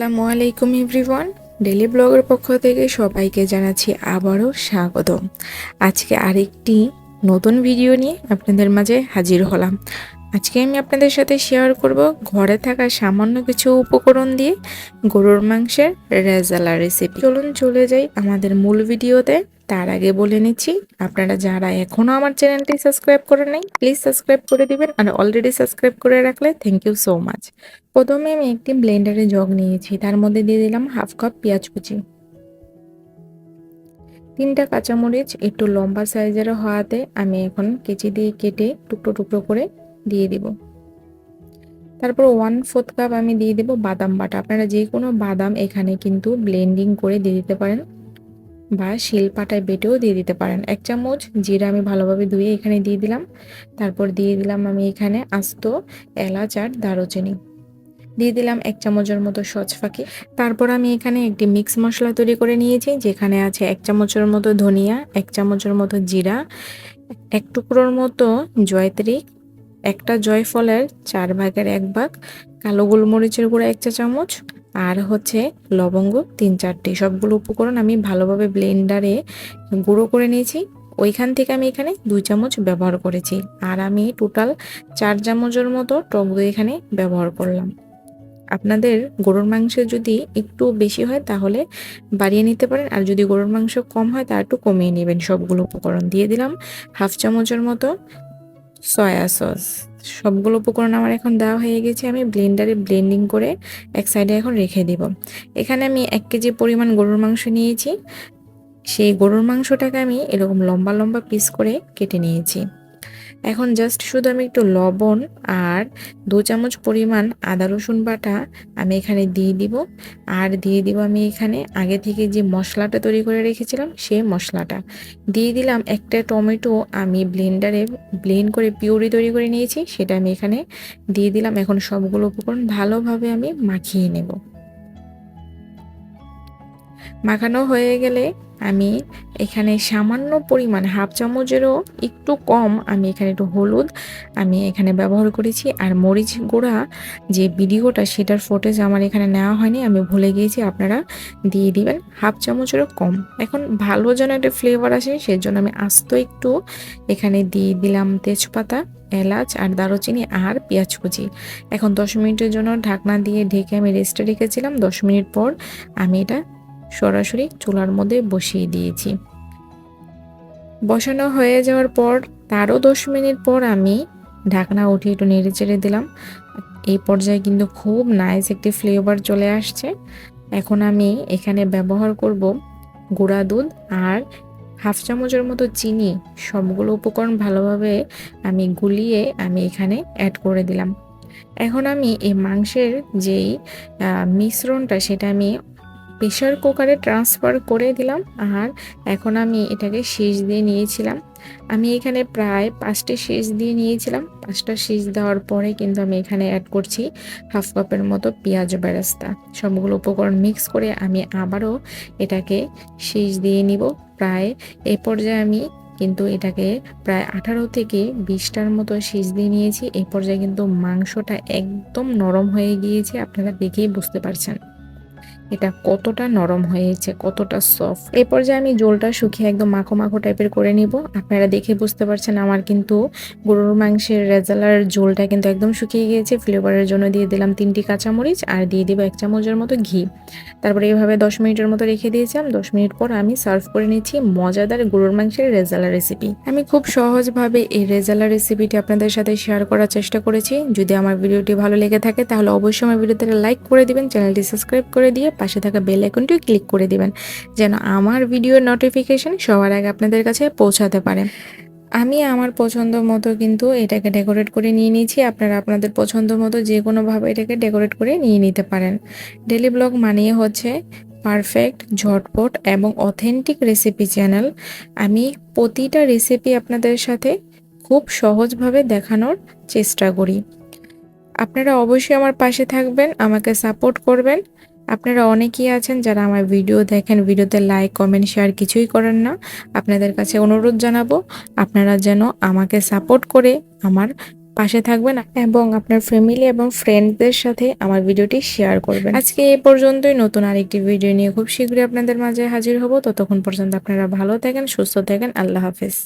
আসসালামু আলাইকুম everyone. Daily ব্লগের পক্ষ থেকে সবাইকে জানাচ্ছি আবারও স্বাগতম। আজকে আরেকটি নতুন ভিডিও নিয়ে আপনাদের মাঝে হাজির হলাম। আজকে আমি আপনাদের সাথে শেয়ার করব ঘরে থাকা সামান্য কিছু উপকরণ দিয়ে গরুর মাংসের রেজালা রেসিপি। চলুন চলে যাই আমাদের মূল ভিডিওতে। তার আগে বলে নিচ্ছি, আপনারা যারা এখনও আমার চ্যানেলটি সাবস্ক্রাইব করে নাই প্লিজ সাবস্ক্রাইব করে দিবেন, আর অলরেডি সাবস্ক্রাইব করে রাখলে থ্যাংক ইউ সো মাচ। প্রথমে আমি একটি ব্লেন্ডারে জগ নিয়েছি, তার মধ্যে দিয়ে দিলাম হাফ কাপ পেঁয়াজ কুচি, 3টা কাঁচামরিচ একটু লম্বা সাইজের হওয়াতে আমি এখন কেচি দিয়ে কেটে টুকরো টুকরো করে দিয়ে দিব। তারপর 1/4 কাপ আমি দিয়ে দেব বাদাম বাটা। আপনারা যে কোনো বাদাম এখানে কিন্তু ব্লেন্ডিং করে দিয়ে দিতে পারেন বা শিলপাটায় বেটেও দিয়ে দিতে পারেন। 1 চামচ জিরা আমি ভালোভাবে ধুয়ে এখানে দিয়ে দিলাম। তারপর দিয়ে দিলাম আমি এখানে আস্ত এলাচ আর দারুচিনি, দিয়ে দিলাম 1 চামচের মতো সজফাকি। তারপর আমি এখানে একটি মিক্স মশলা তৈরি করে নিয়েছি, যেখানে আছে 1 চামচের মতো ধনিয়া, 1 চামচের মতো জিরা, 1 টুকরোর মতো জয়ত্রী, একটা জয়ফলের 4/1 ভাগ, কালো গোলমরিচের গুঁড়া 1 চা চামচ, আর হচ্ছে লবঙ্গ 3-4টি। সবগুলো উপকরণ আমি ভালোভাবে ব্লেন্ডারে গুঁড়ো করে নিয়েছি। ওইখান থেকে আমি এখানে 2 চামচ ব্যবহার করেছি, আর আমি টোটাল 4 চামচের মতো টক দই এখানে ব্যবহার করলাম। আপনাদের গরুর মাংস যদি একটু বেশি হয় তাহলে বাড়িয়ে নিতে পারেন, আর যদি গরুর মাংস কম হয় তা একটু কমিয়ে নেবেন। সবগুলো উপকরণ দিয়ে দিলাম। হাফ চামচের মতো সয়া সস। সবগুলো উপকরণ আমার এখন দেওয়া হয়ে গেছে। আমি ব্লেন্ডারে ব্লেন্ডিং করে এক সাইডে এখন রেখে দিব। এখানে আমি 1 কেজি পরিমাণ গরুর মাংস নিয়েছি। সেই গরুর মাংসটাকে আমি এরকম লম্বা লম্বা পিস করে কেটে নিয়েছি। এখন জাস্ট শুধু আমি একটু লবণ আর 2 চামচ পরিমাণ আদা রসুন বাটা আমি এখানে দিয়ে দিব, আর দিয়ে দিব আমি এখানে আগে থেকে যে মশলাটা তৈরি করে রেখেছিলাম সেই মশলাটা দিয়ে দিলাম। একটা টমেটো আমি ব্লেন্ডারে ব্লেন্ড করে পিউরি তৈরি করে নিয়েছি, সেটা আমি এখানে দিয়ে দিলাম। এখন সবগুলো উপকরণ ভালোভাবে আমি মাখিয়ে নেব। মাখানো হয়ে গেলে আমি এখানে সামান্য পরিমাণ হাফ চামচেরও একটু কম আমি এখানে একটু হলুদ আমি এখানে ব্যবহার করেছি, আর মরিচ গুঁড়া যে ভিডিওটা সেটার ফুটেজ আমার এখানে নেওয়া হয়নি, আমি ভুলে গিয়েছি, আপনারা দিয়ে দিবেন হাফ চামচেরও কম। এখন ভালো যেন একটা ফ্লেভার আসে সেজন্য আমি আস্ত একটু এখানে দিয়ে দিলাম তেজপাতা, এলাচ আর দারুচিনি আর পেঁয়াজ কুচি। এখন 10 মিনিটের জন্য ঢাকনা দিয়ে ঢেকে আমি রেস্টে রেখেছিলাম। 10 মিনিট পর আমি এটা সরাসরি চুলার মধ্যে বসিয়ে দিয়েছি। বসানো হয়ে যাওয়ার পর তারও 10 মিনিট পর আমি ঢাকনা উঠিয়ে একটু নেড়ে চেড়ে দিলাম। এই পর্যায়ে কিন্তু খুব নাইস একটি ফ্লেভার চলে আসছে। এখন আমি এখানে ব্যবহার করব গুঁড়া দুধ আর হাফ চামচের মতো চিনি। সবগুলো উপকরণ ভালোভাবে আমি গুলিয়ে আমি এখানে অ্যাড করে দিলাম। এখন আমি এই মাংসের যেই মিশ্রণটা সেটা আমি প্রেশার কুকারে ট্রান্সফার করে দিলাম, আর এখন আমি এটাকে শীষ দিয়ে নিয়েছিলাম। আমি এখানে প্রায় 5টি শীষ দিয়ে নিয়েছিলাম। 5টা শীষ দেওয়ার পরে কিন্তু আমি এখানে অ্যাড করছি হাফ কাপের মতো পেঁয়াজ বেরেস্তা। সবগুলো উপকরণ মিক্স করে আমি আবারও এটাকে শীষ দিয়ে নিব। প্রায় এই পর্যায়ে আমি কিন্তু এটাকে প্রায় 18 থেকে 20টার মতো শীষ দিয়ে নিয়েছি। এই পর্যায়ে কিন্তু মাংসটা একদম নরম হয়ে গিয়েছে, আপনারা দেখেই বুঝতে পারছেন এটা কতটা নরম হয়েছে, কতটা সফট। এই পর্যায়ে আমি ঝোলটা শুকিয়ে একদম মাখো মাখো টাইপের করে নিব। আপনারা দেখে বুঝতে পারছেন আমার কিন্তু গরুর মাংসের রেজালার ঝোলটা কিন্তু একদম শুকিয়ে গিয়েছে। ফ্লেভারের জন্য দিয়ে দিলাম 3টি কাঁচামরিচ আর দিয়ে দিব 1 চামচের মতো ঘি। তারপরে এইভাবে 10 মিনিটের মতো রেখে দিয়েছিলাম। 10 মিনিট পর আমি সার্ভ করে নিচ্ছি মজাদার গরুর মাংসের রেজালা রেসিপি। আমি খুব সহজভাবে এই রেজালা রেসিপিটি আপনাদের সাথে শেয়ার করার চেষ্টা করেছি। যদি আমার ভিডিওটি ভালো লেগে থাকে তাহলে অবশ্যই আমার ভিডিওতে লাইক করে দিবেন, চ্যানেলটি সাবস্ক্রাইব করে দিয়ে পাশে থাকা বেল আইকনটিও ক্লিক করে দিবেন, যেন আমার ভিডিওর নোটিফিকেশন সবার আগে আপনাদের কাছে পৌঁছাতে পারে। আমি আমার পছন্দ মতো কিন্তু এটাকে ডেকোরেট করে নিয়ে নিয়েছি। আপনারা আপনাদের পছন্দ মতো যে কোনোভাবে এটাকে ডেকোরেট করে নিয়ে নিতে পারেন। ডেলি ব্লগ মানিয়ে হচ্ছে পারফেক্ট, ঝটপট এবং অথেন্টিক রেসিপি চ্যানেল। আমি প্রতিটা রেসিপি আপনাদের সাথে খুব সহজভাবে দেখানোর চেষ্টা করি। আপনারা অবশ্যই আমার পাশে থাকবেন, আমাকে সাপোর্ট করবেন। আপনারা অনেকেই আছেন যারা আমার ভিডিও দেখেন, ভিডিওতে লাইক কমেন্ট শেয়ার কিছুই করেন না। আপনাদের কাছে অনুরোধ জানাবো আপনারা যেন আমাকে সাপোর্ট করে আমার পাশে থাকবেন এবং আপনার ফ্যামিলি এবং ফ্রেন্ডদের সাথে আমার ভিডিওটি শেয়ার করবেন। আজকে এই পর্যন্তই। নতুন আরেকটি ভিডিও নিয়ে খুব শীঘ্রই আপনাদের মাঝে হাজির হব। ততক্ষণ পর্যন্ত আপনারা ভালো থাকেন, সুস্থ থাকেন। আল্লাহ হাফেজ।